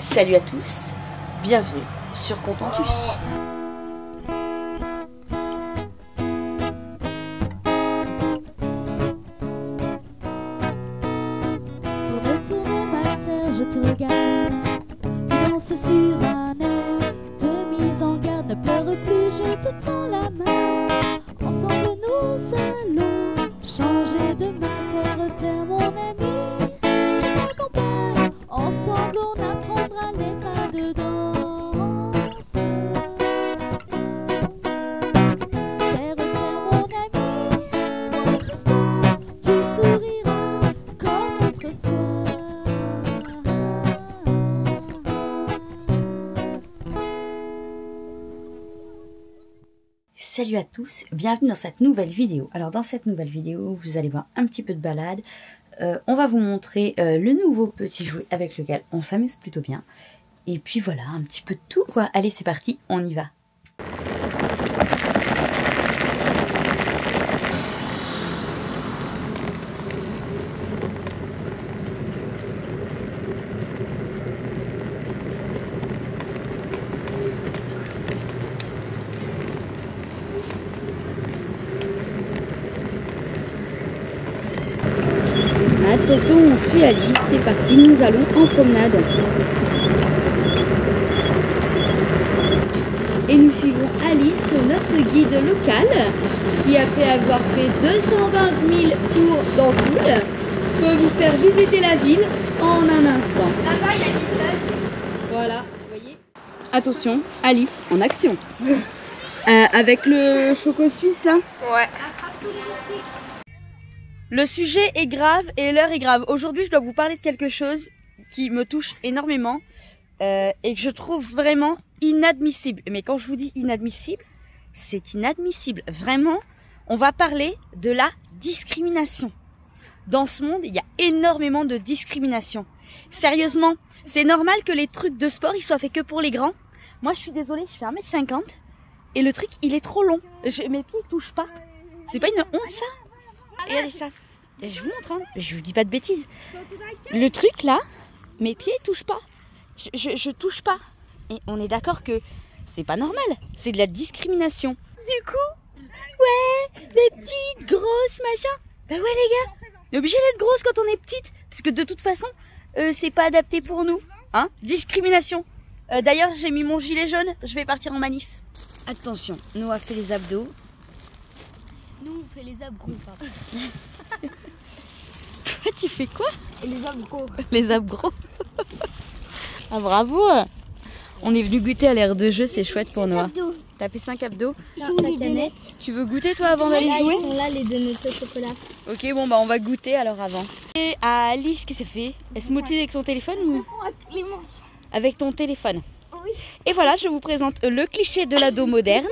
Salut à tous, bienvenue sur Contentus. Tourne, tourne ma terre, je te regarde. Tu danses sur un air de mise en garde. Ne pleure plus, je te tends la main. Ensemble nous allons changer de matière. Terre mon ami, je t'accompagne. Ensemble on apprendra les pas de danse. Terre, terre mon ami, mon existence, tu souriras comme autrefois. Salut à tous, bienvenue dans cette nouvelle vidéo. Alors dans cette nouvelle vidéo, vous allez voir un petit peu de balade. On va vous montrer le nouveau petit jouet avec lequel on s'amuse plutôt bien. Et puis voilà, un petit peu de tout quoi. Allez c'est parti, on y va. Attention, on suit Alice, c'est parti, nous allons en promenade. Et nous suivons Alice, notre guide local, qui après avoir fait 220 000 tours dans Toul, peut vous faire visiter la ville en un instant. Là-bas, il y a des fleuves. Voilà, vous voyez. Attention, Alice en action. Avec le choco suisse là. Ouais. Le sujet est grave et l'heure est grave. Aujourd'hui, je dois vous parler de quelque chose qui me touche énormément et que je trouve vraiment inadmissible. Mais quand je vous dis inadmissible, c'est inadmissible. Vraiment, on va parler de la discrimination. Dans ce monde, il y a énormément de discrimination. Sérieusement, c'est normal que les trucs de sport, ils soient faits que pour les grands. Moi, je suis désolée, je fais 1m50 et le truc, il est trop long. Mes pieds, ils touchent pas. C'est pas une honte, ça? Regardez ça. Et je vous montre, hein. Je vous dis pas de bêtises. Le truc là, mes pieds touchent pas. Je touche pas. Et on est d'accord que c'est pas normal. C'est de la discrimination. Du coup, ouais, les petites, grosses, machin. Bah ouais les gars, on est obligé d'être grosse quand on est petite. Parce que de toute façon, c'est pas adapté pour nous. Hein, discrimination. D'ailleurs, j'ai mis mon gilet jaune. Je vais partir en manif. Attention, Noah fait les abdos. Nous, on fait les abdos, pardon. Toi, tu fais quoi? Les abdos. Les abdos. Ah bravo. On est venu goûter à l'air de jeu, c'est chouette pour Noah. T'as fait 5 abdos. Tu veux goûter toi avant d'aller jouer? Ils sont là, les donuts au chocolat. Ok, bon bah on va goûter alors avant. Et à Alice, qu'est-ce qu'elle fait? Elle se motive avec son téléphone ou? Clémence. Avec ton téléphone. Oui. Et voilà, je vous présente le cliché de l'ado moderne.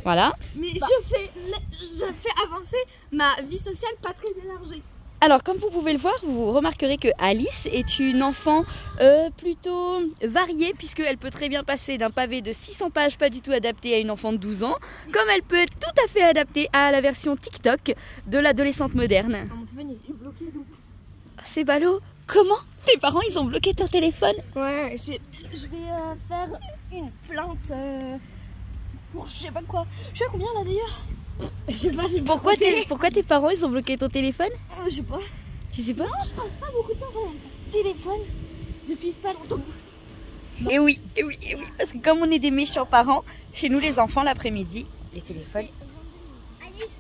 Voilà. Mais je fais avancer ma vie sociale pas très élargie. Alors, comme vous pouvez le voir, vous remarquerez que Alice est une enfant plutôt variée, puisqu'elle peut très bien passer d'un pavé de 600 pages pas du tout adapté à une enfant de 12 ans, comme elle peut être tout à fait adaptée à la version TikTok de l'adolescente moderne. Mon téléphone est bloqué donc. C'est ballot. Comment? Tes parents, ils ont bloqué ton téléphone? Ouais, je vais faire une plainte pour je sais pas quoi. Je sais combien là d'ailleurs? Je sais pas, c'est Pourquoi tes parents, ils ont bloqué ton téléphone? Je sais pas. Tu sais pas? Non, je passe pas beaucoup de temps sur mon téléphone depuis pas longtemps. Et oui, parce que comme on est des méchants parents, chez nous les enfants l'après-midi, les téléphones,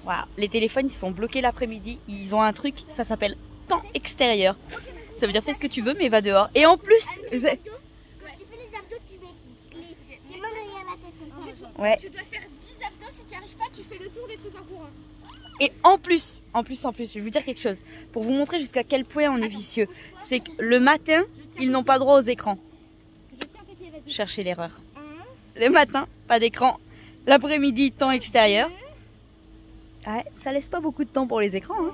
waouh, les téléphones ils sont bloqués l'après-midi, ils ont un truc, ça s'appelle temps extérieur. Ça veut dire fais ce que tu veux mais va dehors. Et en plus, Quand tu fais les abdos, tu mets les mains derrière la tête comme ça. ouais. Tu dois faire 10 abdos, si tu n'y arrives pas, tu fais le tour des trucs en courant. Et en plus, je vais vous dire quelque chose pour vous montrer jusqu'à quel point on est vicieux. C'est que le matin, ils n'ont pas droit aux écrans. Cherchez l'erreur. Le matin, pas d'écran. L'après-midi, temps extérieur. Ouais, ça laisse pas beaucoup de temps pour les écrans. Hein.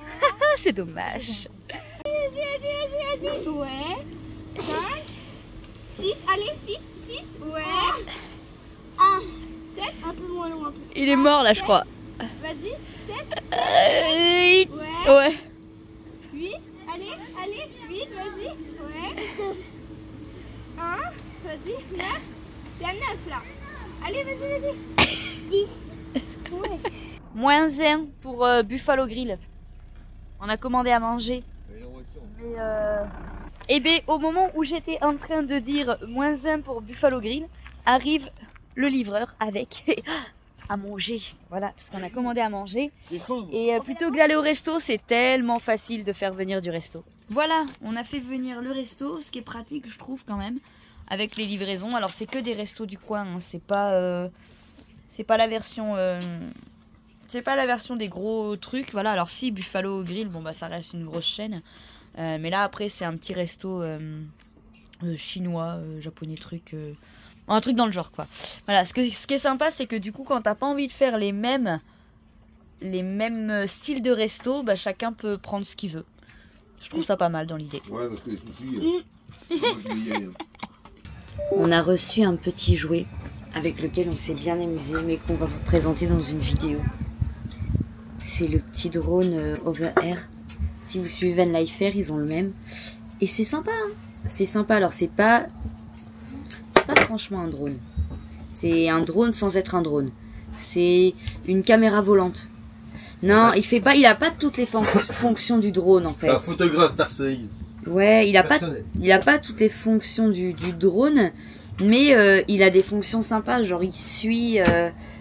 C'est dommage. Vas-y. Ouais. 5, 6, allez, 6, ouais. 1, 7, un peu moins loin. Il est mort là, je crois. Vas-y, 7, Ouais. 8, allez, 8, vas-y, ouais. 1, vas-y. 9. Il y a 9 là. Allez, vas-y. 10. Ouais. -1 pour Buffalo Grill. On a commandé à manger. Mais et bien au moment où j'étais en train de dire -1 pour Buffalo Grill, arrive le livreur avec à manger. Voilà, parce qu'on a commandé à manger. Et plutôt que d'aller au resto, c'est tellement facile de faire venir du resto. Voilà, on a fait venir le resto, ce qui est pratique je trouve quand même, avec les livraisons. Alors c'est que des restos du coin, hein. C'est pas la version... c'est pas la version des gros trucs, voilà. Alors si, Buffalo Grill, bon bah ça reste une grosse chaîne. Mais là après c'est un petit resto chinois, japonais truc... un truc dans le genre quoi. Voilà, ce qui est sympa c'est que du coup quand t'as pas envie de faire les mêmes styles de resto, bah chacun peut prendre ce qu'il veut. Je trouve ça pas mal dans l'idée. Ouais, parce que les soucis... On a reçu un petit jouet avec lequel on s'est bien amusé mais qu'on va vous présenter dans une vidéo. C'est le petit drone Over-Air. Si vous suivez Van Life Air, ils ont le même. Et c'est sympa, hein. C'est sympa. Alors c'est pas franchement un drone. C'est un drone sans être un drone. C'est une caméra volante. Non, il a pas toutes les fonctions du drone en fait. C'est un photographe personnel. Ouais, il a pas toutes les fonctions du drone, mais il a des fonctions sympas, genre il suit,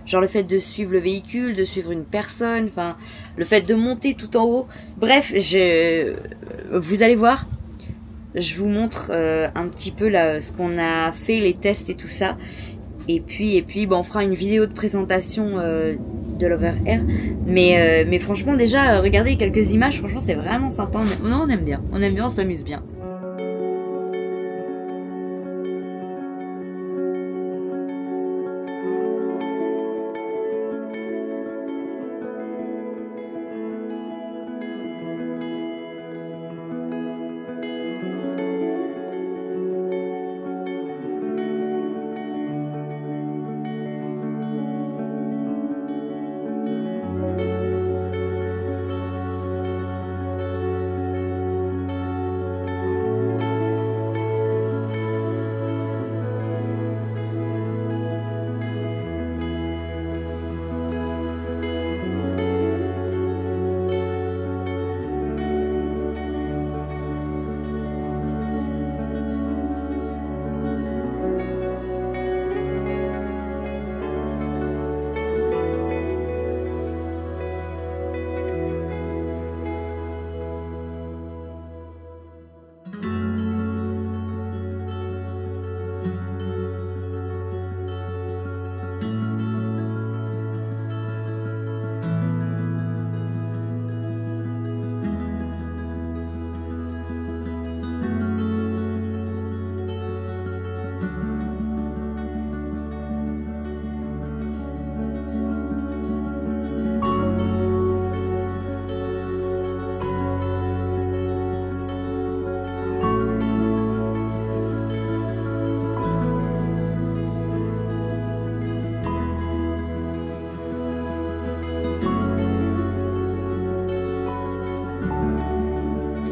genre le fait de suivre le véhicule, de suivre une personne, enfin le fait de monter tout en haut. Bref, vous allez voir, je vous montre un petit peu là ce qu'on a fait, les tests et tout ça. Et puis bon, on fera une vidéo de présentation de l'Over-Air. Mais franchement déjà, regardez quelques images, franchement c'est vraiment sympa. On aime bien, on s'amuse bien.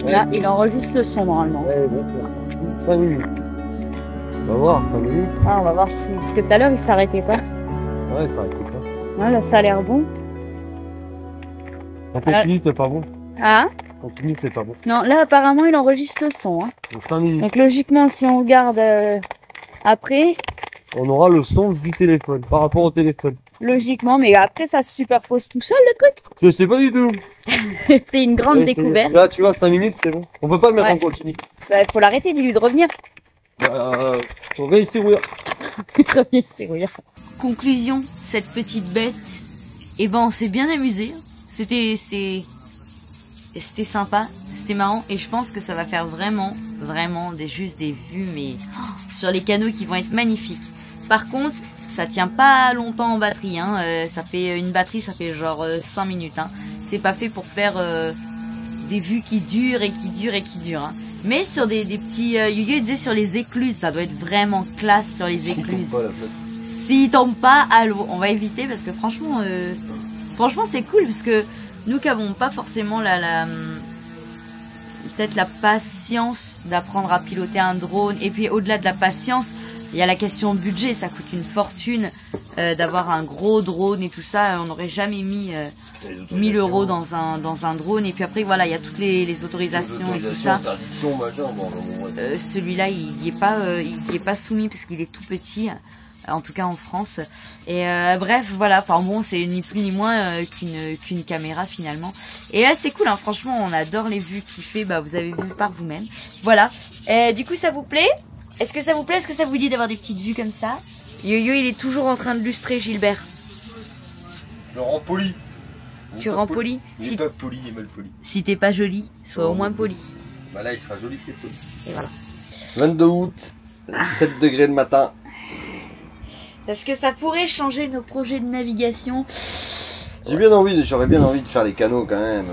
Là, il enregistre le son normalement. Ouais, bon, 5 minutes. On va voir, 5 minutes. Ah, on va voir si... Parce que tout à l'heure, il s'arrêtait pas. Ouais, il s'arrêtait pas. Ouais, là, ça a l'air bon. Quand continue, c'est pas bon. Ah? Quand continue, c'est pas bon. Non, là, apparemment, il enregistre le son. Hein. Donc 5 minutes. Donc, logiquement, si on regarde après... On aura le son du téléphone, par rapport au téléphone. Logiquement, mais après, ça se superpose tout seul, le truc. Je sais pas du tout. C'est une grande découverte. Là, tu vois, 5 minutes, c'est bon. On peut pas le mettre en continu. Bah, faut l'arrêter, dis-lui de revenir. On va essayer, oui. Conclusion, cette petite bête, eh ben on s'est bien amusé. C'était sympa, c'était marrant et je pense que ça va faire vraiment juste des vues mais sur les canaux qui vont être magnifiques. Par contre, ça tient pas longtemps en batterie, hein. Ça fait une batterie, ça fait genre 5 minutes. Hein. C'est pas fait pour faire des vues qui durent et qui durent et qui durent. Hein. Mais sur des petits... Yu-Gi-Oh disait sur les écluses, ça doit être vraiment classe sur les écluses. S'il tombe pas à l'eau, on va éviter parce que franchement, c'est cool parce que nous qui avons pas forcément peut-être la patience d'apprendre à piloter un drone et puis au-delà de la patience, Il y a la question budget, ça coûte une fortune d'avoir un gros drone et tout ça. On n'aurait jamais mis 1000 € dans un drone. Et puis après, voilà, il y a toutes les autorisations et tout ça. Celui-là, il n'y est pas soumis parce qu'il est tout petit. En tout cas en France. Et bref, voilà, enfin bon, c'est ni plus ni moins qu'une caméra finalement. Et là c'est cool, hein, franchement, on adore les vues qu'il fait, bah vous avez vu par vous-même. Voilà. Du coup ça vous plaît? Est-ce que ça vous plaît? Est-ce que ça vous dit d'avoir des petites vues comme ça? Yo-Yo il est toujours en train de lustrer Gilbert. Je le rends poli. Tu rends poli? Il est pas poli, il est mal poli. Si t'es pas joli, sois au moins poli. Bah là il sera joli et poli. Et voilà. 22 août, 7 degrés le matin. Parce que ça pourrait changer nos projets de navigation. J'aurais bien envie de faire les canaux quand même.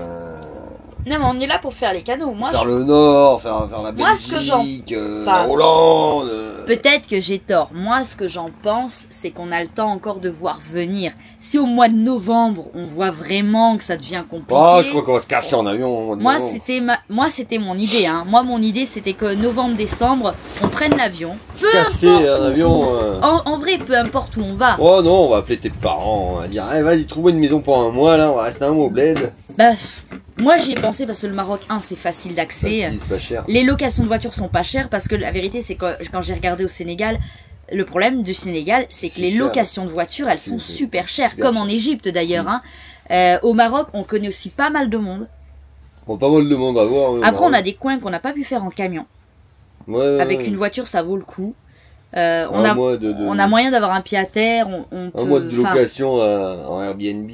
Non mais on est là pour faire les canaux. Moi, faire le nord, faire la Moi, ce que Belgique, la Hollande. Peut-être que j'ai tort. Moi, ce que j'en pense, c'est qu'on a le temps encore de voir venir. Si au mois de novembre, on voit vraiment que ça devient compliqué. Ah, je crois qu'on va se casser en avion au mois de novembre. Moi, c'était mon idée. Hein. Moi, mon idée, c'était que novembre-décembre, on prenne l'avion. Se casser un avion. En vrai, peu importe où on va. Oh non, on va appeler tes parents. On va dire, vas-y, trouve-moi une maison pour un mois là. On va rester un mois au bled. Bah, moi, j'y ai pensé parce que le Maroc, c'est facile d'accès. C'est pas cher. Les locations de voitures sont pas chères parce que la vérité, c'est que quand j'ai regardé au Sénégal, le problème du Sénégal, c'est que les locations de voitures, elles sont super chères, comme en Égypte d'ailleurs. Hein. Au Maroc, on connaît aussi pas mal de monde. Bon, pas mal de monde à voir. Après, on a des coins qu'on n'a pas pu faire en camion. Avec une voiture, ça vaut le coup. On a moyen d'avoir un pied à terre. On peut, un mois de location en Airbnb.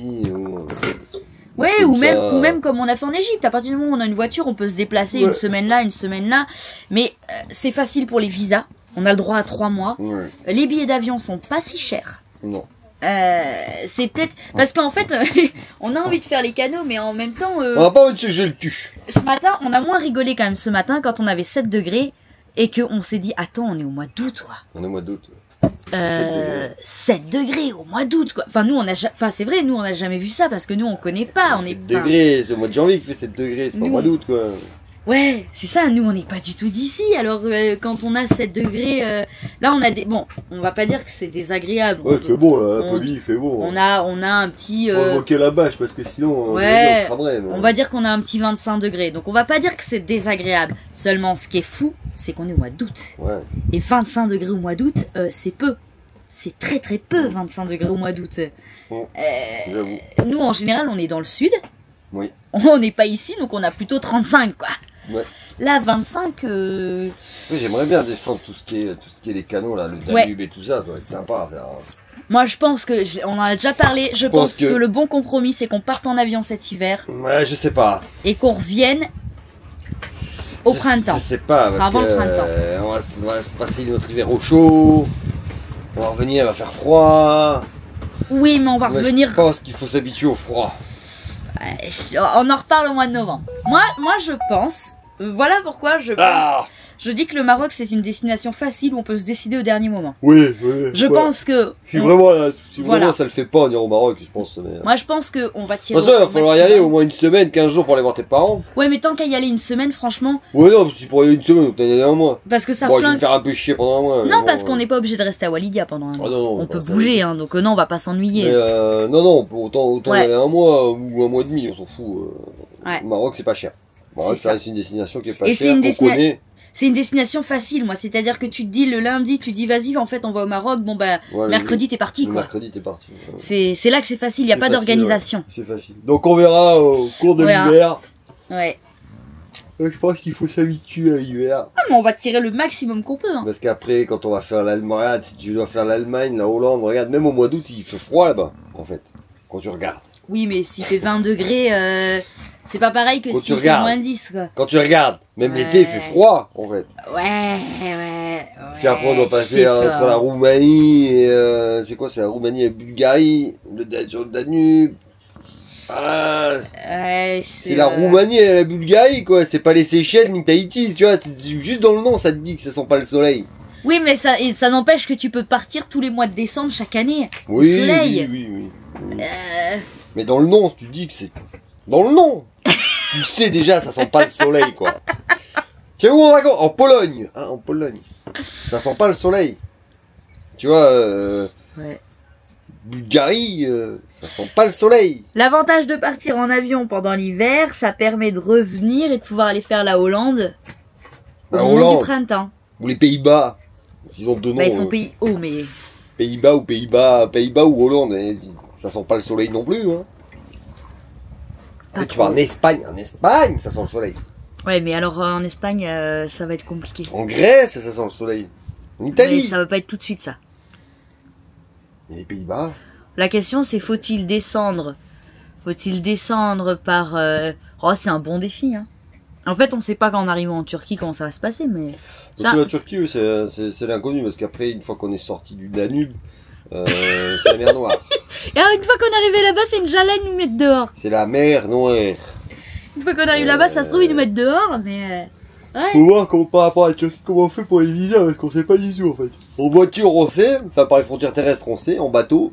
Ouais, ou même comme on a fait en Égypte. À partir du moment où on a une voiture, on peut se déplacer une semaine là, une semaine là. Mais c'est facile pour les visas. On a le droit à 3 mois. Les billets d'avion sont pas si chers. Non. C'est peut-être parce qu'en fait, on a envie de faire les canaux, mais en même temps, on n'a pas envie de se jeter le cul. Ce matin, on a moins rigolé quand même ce matin quand on avait 7 degrés et qu'on s'est dit, attends, on est au mois d'août, quoi. On est au mois d'août. 7 degrés au mois d'août, quoi. Enfin, c'est vrai, nous, on n'a jamais vu ça parce que nous, on connaît pas. On 7 degrés, c'est au mois de janvier qu'il fait 7 degrés, c'est pas au mois d'août, quoi. Ouais, c'est ça, nous, on n'est pas du tout d'ici. Alors, quand on a 7 degrés, là, on a des. Bon, on va pas dire que c'est désagréable. Ouais, il fait beau, là, Poli, il fait beau. On a un petit. On va manquer la bâche parce que sinon, ouais, on cramerait. On va dire qu'on a un petit 25 degrés. Donc, on va pas dire que c'est désagréable. Seulement, ce qui est fou, c'est qu'on est au mois d'août. Ouais. Et 25 degrés au mois d'août, c'est peu. C'est très très peu, 25 degrés au mois d'août. Nous, en général, on est dans le sud. Oui. On n'est pas ici, donc on a plutôt 35, quoi. Ouais. Là, 25... Oui, j'aimerais bien descendre tout ce qui est les canaux, là, le Danube et tout ça, ça va être sympa à faire. Moi, je pense que, on en a déjà parlé, je pense que le bon compromis, c'est qu'on parte en avion cet hiver. Ouais, je sais pas. Et qu'on revienne au printemps. Je sais pas, parce avant que le printemps. On va se passer notre hiver au chaud, on va revenir, il va faire froid. Oui, mais on va revenir... Je pense qu'il faut s'habituer au froid. On en reparle au mois de novembre. Moi je pense... Voilà pourquoi je pense, je dis que le Maroc c'est une destination facile où on peut se décider au dernier moment. Oui. Je pense que... Si vraiment ça le fait pas, on ira au Maroc, je pense. Mais... Moi je pense qu'on va tirer... De toute façon, il va falloir y aller au moins une semaine, 15 jours pour aller voir tes parents. Ouais, mais tant qu'à y aller une semaine, franchement... Ouais, non, si pour y aller une semaine, t'as y aller un mois. Parce que ça flingue... je vais me flingue... faire un peu chier pendant un mois. Non, parce qu'on n'est pas obligé de rester à Walidia pendant un mois. Non, on peut bouger, hein, donc non, on va pas s'ennuyer. Non, autant y aller un mois ou un mois et demi, on s'en fout. Ouais. Au Maroc, c'est pas cher. Maroc, ça reste une destination qui est pas et chère, on connaît. C'est une destination facile, moi. C'est-à-dire que tu te dis le lundi, tu dis vas-y, en fait, on va au Maroc. Bon bah, mercredi t'es parti, quoi. Mercredi t'es parti. C'est là que c'est facile. Il y a pas d'organisation. Ouais. C'est facile. Donc on verra au cours de l'hiver. Ouais. Je pense qu'il faut s'habituer à l'hiver. Ah, mais on va tirer le maximum qu'on peut. Hein. Parce qu'après, quand on va faire l'Allemagne, regarde, si tu dois faire l'Allemagne, la Hollande, regarde, même au mois d'août, il fait froid là-bas, en fait. Quand tu regardes. Oui, mais s'il fait 20 degrés, c'est pas pareil que s'il fait moins 10, quoi. Quand tu regardes, même l'été, il fait froid, en fait. Ouais. Si après on doit passer entre la Roumanie et... c'est quoi, c'est la Roumanie et la Bulgarie, sur le Danube. C'est la Roumanie et la Bulgarie, quoi. C'est pas les Seychelles ni Tahiti, tu vois. C'est juste dans le nom, ça te dit que ça sent pas le soleil. Oui, mais ça n'empêche que tu peux partir tous les mois de décembre chaque année au soleil. Oui. Mais dans le nom, tu dis que c'est... Dans le nom tu sais déjà, ça sent pas le soleil, quoi. Tiens, où on va? En Pologne. En Pologne. Ça sent pas le soleil. Tu vois, Ouais. Bulgarie, ça sent pas le soleil. L'avantage de partir en avion pendant l'hiver, ça permet de revenir et de pouvoir aller faire la Hollande au La moment Hollande. du printemps. Ou les Pays-Bas. Ils ont deux noms. Bah, ils sont pays hauts, mais Pays-Bas ou Pays-Bas ou Hollande. Et ça sent pas le soleil non plus. Hein. pas Et tu vas trop. en Espagne. En Espagne, ça sent le soleil. Ouais, mais alors en Espagne, ça va être compliqué. En Grèce, ça sent le soleil. En Mais Italie. ça va pas être tout de suite, ça. Et les Pays-Bas. La question, c'est faut-il descendre par... Oh, c'est un bon défi, hein. En fait, on sait pas quand on arrive en Turquie comment ça va se passer, mais... Parce Ça- que la Turquie, eux, c'est l'inconnu. Parce qu'après, une fois qu'on est sorti du Danube, c'est la mer Noire. Et alors, une fois qu'on est arrivé là-bas, c'est une jalette nous mettre dehors. C'est la mer Noire. Une fois qu'on arrive là-bas, ça se trouve, ils nous mettent dehors, mais... Ouais. Faut voir comment, par rapport à la Turquie, comment on fait pour les visas, parce qu'on sait pas du tout en fait. En voiture on sait, enfin par les frontières terrestres on sait, en bateau,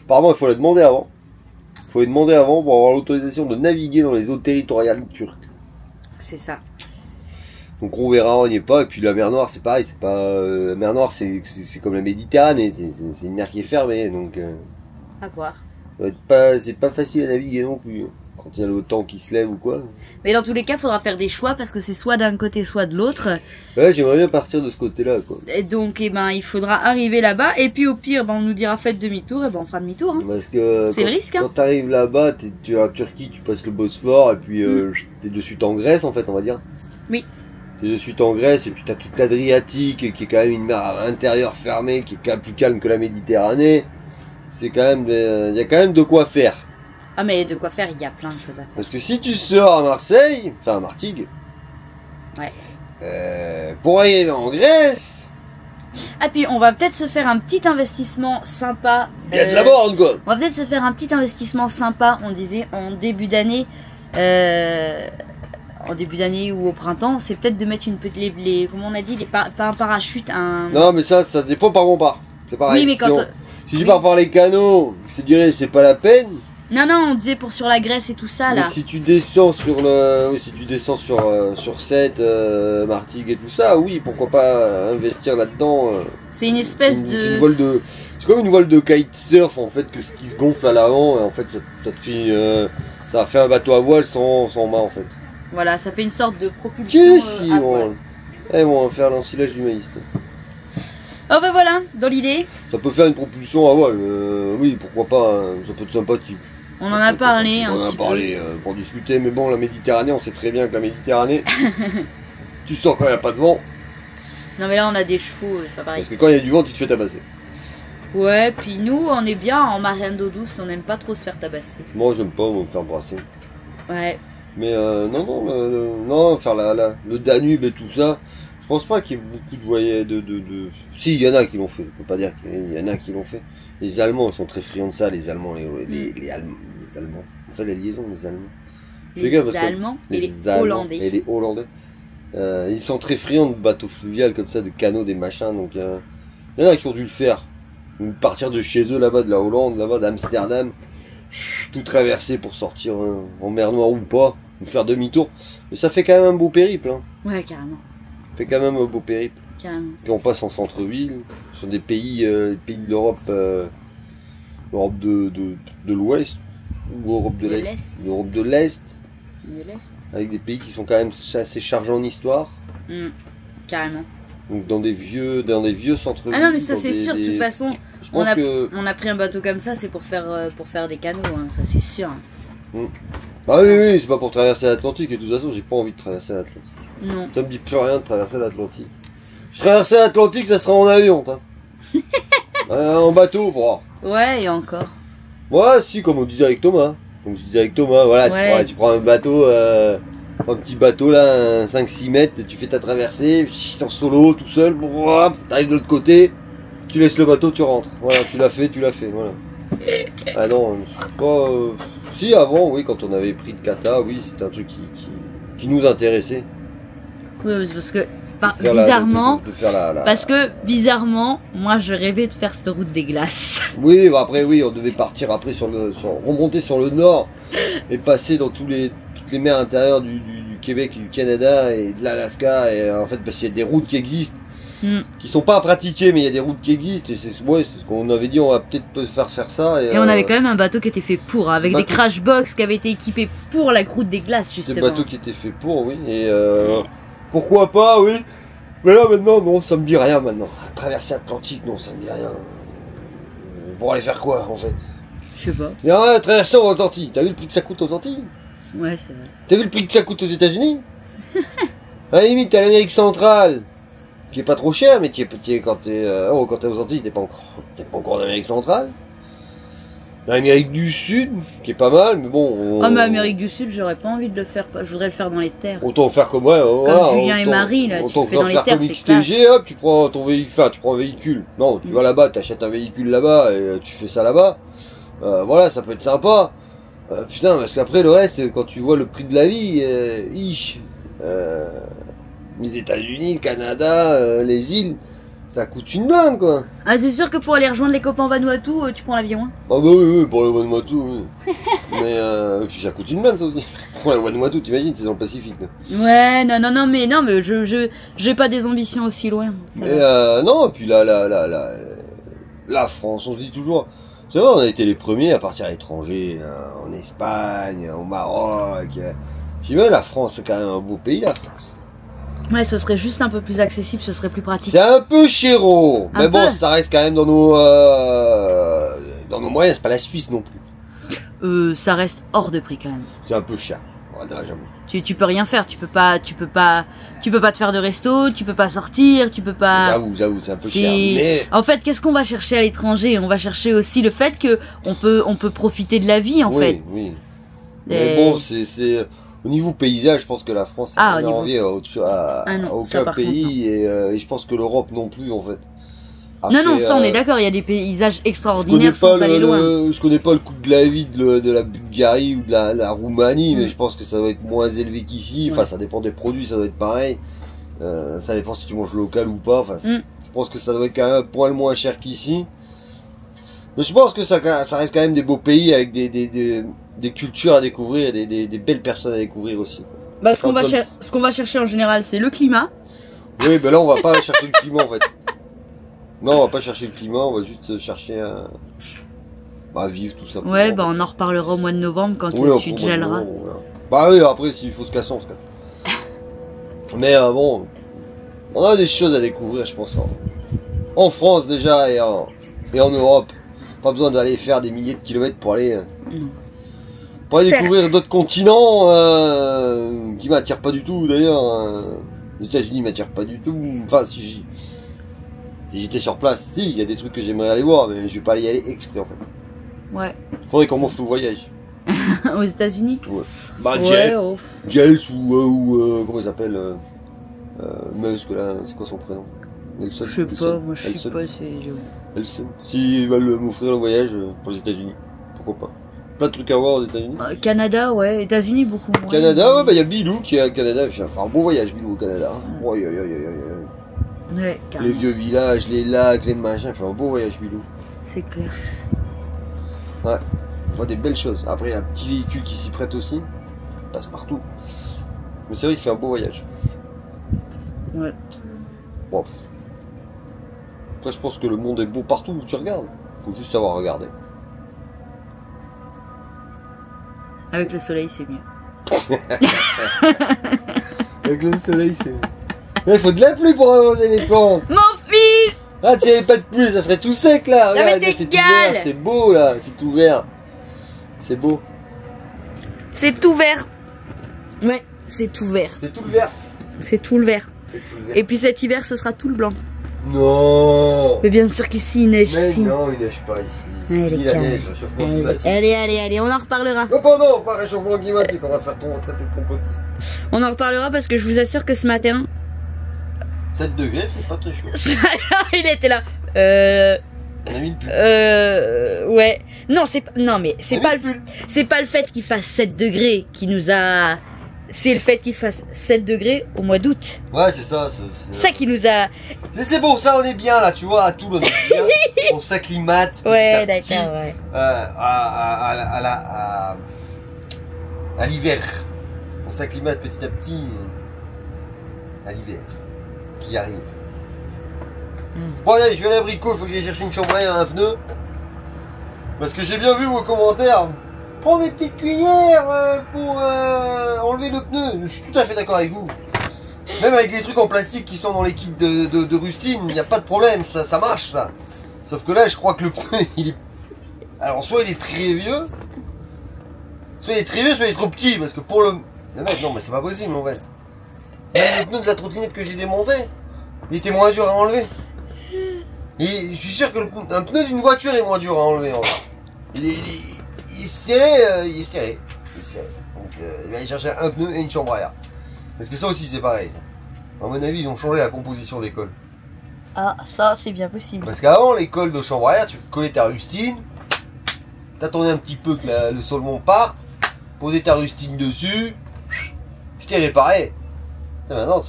apparemment il faut les demander avant. Il faut les demander avant pour avoir l'autorisation de naviguer dans les eaux territoriales turques. C'est ça. Donc on verra, on n'y est pas, et puis la mer Noire c'est pareil, c'est pas... la mer Noire c'est comme la Méditerranée, c'est une mer qui est fermée, donc À voir. c'est pas facile à naviguer non plus. Quand il y a le temps qui se lève ou quoi. Mais dans tous les cas, faudra faire des choix parce que c'est soit d'un côté, soit de l'autre. Ouais, j'aimerais bien partir de ce côté-là quoi. Et donc, eh ben, il faudra arriver là-bas. Et puis, au pire, ben, on nous dira faites demi-tour. Et ben, on fera demi-tour. Hein. Parce que C'est le risque, hein. quand t'arrives là-bas, tu es en Turquie, tu passes le Bosphore et puis t'es de suite en Grèce en fait, on va dire. Oui. T'es de suite en Grèce et puis t'as toute l'Adriatique qui est quand même une mer à l'intérieur fermée, qui est plus calme que la Méditerranée. C'est quand même, il y a quand même de quoi faire. Ah, mais de quoi faire, il y a plein de choses à faire. Parce que si tu sors à Marseille, enfin à Martigues, Ouais. pour arriver en Grèce, Ah, puis, on va peut-être se faire un petit investissement sympa. il y a de la borne quoi. On va peut-être se faire un petit investissement sympa, on disait, en début d'année. En début d'année ou au printemps, c'est peut-être de mettre une petite, comment on a dit, pas un parachute, un... Non mais ça dépend par où on part. C'est pareil. oui, mais si quand... si tu pars par les canaux, je te dirais c'est pas la peine. Non, on disait pour sur la Grèce et tout ça, Mais là. si tu descends sur le, oui, si tu descends sur Sète, Martigues et tout ça, oui, pourquoi pas investir là-dedans. C'est une espèce Une voile de, c'est comme une voile de kitesurf en fait, que ce qui se gonfle à l'avant, et en fait ça te fait, ça fait un bateau à voile sans mât en fait. Voilà, ça fait une sorte de propulsion Qu'est-ce à voile. on va faire l'ensilage du maïs. Oh ben voilà, dans l'idée, Ça peut faire une propulsion à voile, oui, pourquoi pas, hein, ça peut être sympathique. on en a parlé On en un a petit parlé pour discuter, mais bon, la Méditerranée, on sait très bien que la Méditerranée, tu sors quand il n'y a pas de vent, peu. Non mais là on a des chevaux, c'est pas pareil. parce que quand il y a du vent, tu te fais tabasser. Ouais, puis nous on est bien en marraine d'eau douce, on n'aime pas trop se faire tabasser. Moi, j'aime pas me faire brasser. Ouais, Mais non, faire le Danube et tout ça, je pense pas qu'il y ait beaucoup de voyages de... Si, il y en a qui l'ont fait, je peux pas dire qu'il y en a qui l'ont fait. Les Allemands, ils sont très friands de ça, les Allemands, les Allemands. On fait la liaison, les Allemands. Fais les gaffe, parce que Allemands et les Allemands Hollandais. et les Hollandais. Ils sont très friands de bateaux fluviales comme ça, de canaux, des machins, donc il y en a qui ont dû le faire. Partir de chez eux, là-bas, de la Hollande, là-bas, d'Amsterdam, tout traverser pour sortir en mer Noire ou pas, ou faire demi-tour. Mais ça fait quand même un beau périple, hein. Ouais, carrément, Ça fait quand même un beau périple. carrément. Puis on passe en centre-ville, sur des pays, les pays de l'Europe, l'Europe de l'Ouest, ou Europe de De l'Est. l'Est. L'Europe de l'Est, De l'Est. avec des pays qui sont quand même assez chargés en histoire. Carrément. Donc dans des vieux centres-villes. Ah non mais ça dans c'est sûr, de toute façon, Je pense que... on a pris un bateau comme ça, c'est pour faire des canaux, hein, ça c'est sûr. Ah oui, c'est pas pour traverser l'Atlantique, et de toute façon j'ai pas envie de traverser l'Atlantique. Non. Ça me dit plus rien de traverser l'Atlantique. Je traverser l'Atlantique, ça sera en avion, hein. En bateau, bon. Ouais, et encore. Ouais, si, comme on disait avec Thomas. Comme je disais avec Thomas, voilà, Ouais. tu prends un bateau, un petit bateau là, un 5-6 mètres, tu fais ta traversée, en solo, tout seul, t'arrives de l'autre côté, tu laisses le bateau, tu rentres. Voilà, tu l'as fait, voilà. Ah non, c'est pas... Si, avant, oui, quand on avait pris le kata, oui, c'était un truc qui nous intéressait. Oui, mais c'est parce que, De faire bizarrement, de faire la... parce que bizarrement, moi je rêvais de faire cette route des glaces. Oui, bah après, oui, on devait partir après remonter sur le nord et passer dans toutes les mers intérieures du Québec et du Canada et de l'Alaska. Et en fait, parce qu'il y a des routes qui existent, qui sont pas à pratiquer, mais il y a des routes qui existent et c'est ce qu'on avait dit, on va peut-être faire ça. Et on avait quand même un bateau qui était fait pour, avec des crash box qui avaient été équipés pour la croûte des glaces justement. C'est un bateau qui était fait pour, oui. Et pourquoi pas, oui. Mais là maintenant, non, ça me dit rien maintenant. Traverser Atlantique, non, ça me dit rien. Pour aller faire quoi en fait? Je sais pas. Mais ouais, traverser aux Antilles. T'as vu le prix que ça coûte aux Antilles? Ouais, c'est vrai. T'as vu le prix que ça coûte aux États-Unis? À la limite, t'as l'Amérique centrale, qui est pas trop cher, mais quand t'es aux Antilles, t'es pas encore en Amérique centrale. L'Amérique du Sud, qui est pas mal, mais bon. Oh, mais Amérique du Sud, j'aurais pas envie de le faire. Je voudrais le faire dans les terres. Autant faire comme Julien et Marie, là, tu fais dans les terres, c'est XTG, hop, tu prends ton véhicule, enfin, tu prends un véhicule. Non, tu vas là-bas, t'achètes un véhicule là-bas et tu fais ça là-bas. Voilà, ça peut être sympa. Putain, parce qu'après le reste, quand tu vois le prix de la vie, les États-Unis, le Canada, les îles, ça coûte une blinde quoi. Ah, c'est sûr que pour aller rejoindre les copains en Vanuatu, tu prends l'avion, hein? Ah bah oui, pour le Vanuatu, oui. Mais puis ça coûte une blinde ça aussi. Pour le Vanuatu, t'imagines, c'est dans le Pacifique. Là. Ouais, non, mais j'ai pas des ambitions aussi loin. Mais non, puis la France, on se dit toujours. C'est vrai, on a été les premiers à partir à l'étranger, en Espagne, au Maroc. Je dis, ouais, la France, c'est quand même un beau pays, la France. Ouais, ce serait juste un peu plus accessible, ce serait plus pratique. C'est un peu chéro, mais bon, peu. ça reste quand même dans nos moyens, c'est pas la Suisse non plus. Ça reste hors de prix quand même. C'est un peu cher, ouais, j'avoue. Tu peux rien faire, tu peux pas te faire de resto, tu peux pas sortir, tu peux pas. J'avoue, c'est un peu cher. Mais en fait, qu'est-ce qu'on va chercher à l'étranger? On va chercher aussi le fait que on peut profiter de la vie en fait. Oui. Mais bon, c'est au niveau paysage, je pense que la France n'a rien envie à aucun pays et je pense que l'Europe non plus en fait. Après, non, ça on est d'accord, il y a des paysages extraordinaires sans aller loin. Je connais pas le coût de la vie de la Bulgarie ou de la Roumanie, mais je pense que ça doit être moins élevé qu'ici. Enfin, ça dépend des produits, ça doit être pareil. Ça dépend si tu manges local ou pas. Enfin, je pense que ça doit être quand même un poil moins cher qu'ici. Mais je pense que ça reste quand même des beaux pays avec des cultures à découvrir et des belles personnes à découvrir aussi. Bah, ce qu'on va chercher en général, c'est le climat. Oui, ben là, on va pas chercher le climat en fait. Non, on va pas chercher le climat, on va juste chercher à vivre tout simplement. Ouais, bah on en reparlera au mois de novembre quand tu te gèleras. Bah oui, après, s'il faut se casser, on se casse. Mais bon, on a des choses à découvrir, je pense, en France déjà et en Europe. Pas besoin d'aller faire des milliers de kilomètres pour aller découvrir d'autres continents qui m'attirent pas du tout d'ailleurs. Les États-Unis m'attirent pas du tout. Enfin, si j'étais sur place, si, il y a des trucs que j'aimerais aller voir, mais je vais pas y aller exprès en fait. Ouais. Faudrait qu'on m'offre le voyage. Aux États-Unis. Ouais. Bah, ouais, Giles ou comment il s'appelle Musk là, c'est quoi son prénom? Nelson. Je sais pas, moi je sais pas, c'est. Nelson. S'ils veulent m'offrir le voyage pour les États-Unis, pourquoi pas? Plein de trucs à voir aux États-Unis. Canada, ouais. États-Unis, beaucoup moins. Canada, ouais, bah il y a Bilou qui est à Canada. Enfin, un beau voyage, Bilou au Canada. Ouais, ouais, les vieux villages, les lacs, les machins. Enfin, un beau voyage, Bilou. C'est clair. Ouais, on voit des belles choses. Après, il y a un petit véhicule qui s'y prête aussi. Il passe partout. Mais c'est vrai qu'il fait un beau voyage. Ouais. Bon. Après, je pense que le monde est beau partout où tu regardes. Faut juste savoir regarder. Avec le soleil, c'est mieux. Avec le soleil, c'est mieux. Mais il faut de la pluie pour arroser les plantes. Mon fils! Ah, s'il n'y avait pas de pluie, ça serait tout sec là. Regarde, mais c'est tout vert, c'est beau là, c'est tout vert. C'est beau. C'est tout vert. Ouais, c'est tout vert. C'est tout le vert. C'est tout le vert. C'est tout le vert. Et puis cet hiver, ce sera tout le blanc. Non. Mais bien sûr qu'ici, il neige. Mais ici. non, il neige pas ici. C'est Allez, fini la neige, réchauffement climatique. Allez, on en reparlera. Oh, pardon, pas réchauffement climatique, on va se faire traiter de complotiste. On en reparlera parce que je vous assure que ce matin... 7 degrés, c'est pas très chaud. il était là. On a mis le pull. Ouais. Non, mais c'est pas le fait qu'il fasse 7 degrés qui nous a... C'est le fait qu'il fasse 7 degrés au mois d'août. Ouais, c'est ça. Ça qui nous a... C'est bon, ça on est bien là, tu vois, à Toul on est bien. On s'acclimate. Ouais, d'accord, ouais. À l'hiver. On s'acclimate petit à petit à l'hiver qui arrive. Bon allez, je vais aller à Brico, il faut que j'aille chercher une chambre à air, un pneu. Parce que j'ai bien vu vos commentaires. Prends des petites cuillères pour enlever le pneu. Je suis tout à fait d'accord avec vous. Même avec les trucs en plastique qui sont dans les kits de rustine, il n'y a pas de problème, ça marche ça. Sauf que là, je crois que le pneu, il est... Alors soit il est très vieux, soit il est trop petit, parce que pour le... Le mec, non mais c'est pas possible en fait. Même le pneu de la trottinette que j'ai démonté, il était moins dur à enlever. Et je suis sûr que un pneu d'une voiture est moins dur à enlever en fait. Il est serré, il est serré. Donc il va aller chercher un pneu et une chambre à air. Parce que ça aussi c'est pareil ça. À mon avis ils ont changé la composition des cols. Ah, ça c'est bien possible. Parce qu'avant les cols de chambre à air, tu collais ta rustine, t'attendais un petit peu que le solement parte, posais ta rustine dessus, c'était réparé. Maintenant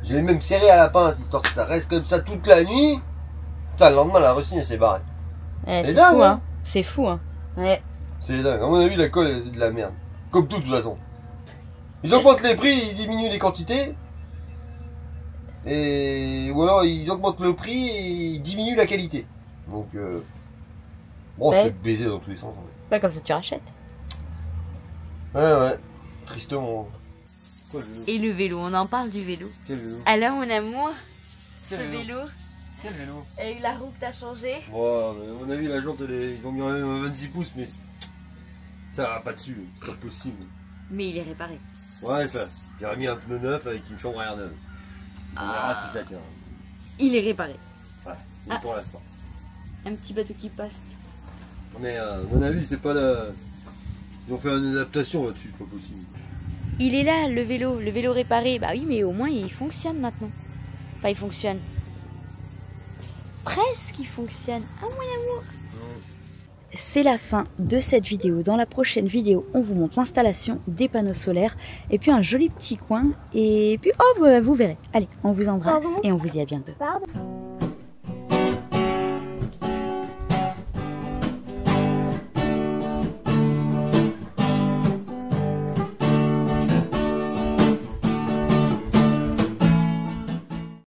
je l'ai même serré à la pince, histoire que ça reste comme ça toute la nuit. Putain, le lendemain la rustine elle s'est barrée. C'est dingue, fou, hein. hein. C'est fou, hein. Ouais. C'est dingue, à mon avis la colle c'est de la merde. Comme tout de toute façon. Ils augmentent les prix, ils diminuent les quantités. Ou alors ils augmentent le prix et ils diminuent la qualité. Donc bon, Ouais. c'est baiser dans tous les sens. Bah, comme ça tu rachètes. Ouais, tristement. Quoi, le vélo? Et le vélo, on en parle du vélo. Quel vélo? Alors mon amour, ce Quel vélo? vélo, Quel vélo? avec la roue que t'as changé. Bon, à mon avis la jante ils ont mis un 26 pouces mais ça va pas dessus, c'est pas possible. Mais il est réparé. Ouais, ça, j'aurais mis un pneu neuf avec une chambre à air neuve. On verra si ça tient. Il est réparé. Ouais, mais pour l'instant. Un petit bateau qui passe. Mais à mon avis, c'est pas la. Ils ont fait une adaptation là-dessus, c'est pas possible. Il est là, le vélo réparé. Bah oui, mais au moins il fonctionne maintenant. Enfin, il fonctionne. Presque il fonctionne. Ah, mon amour. C'est la fin de cette vidéo. Dans la prochaine vidéo, on vous montre l'installation des panneaux solaires et puis un joli petit coin. Et puis, oh, bah, vous verrez. Allez, on vous embrasse Pardon. et on vous dit à bientôt. Pardon.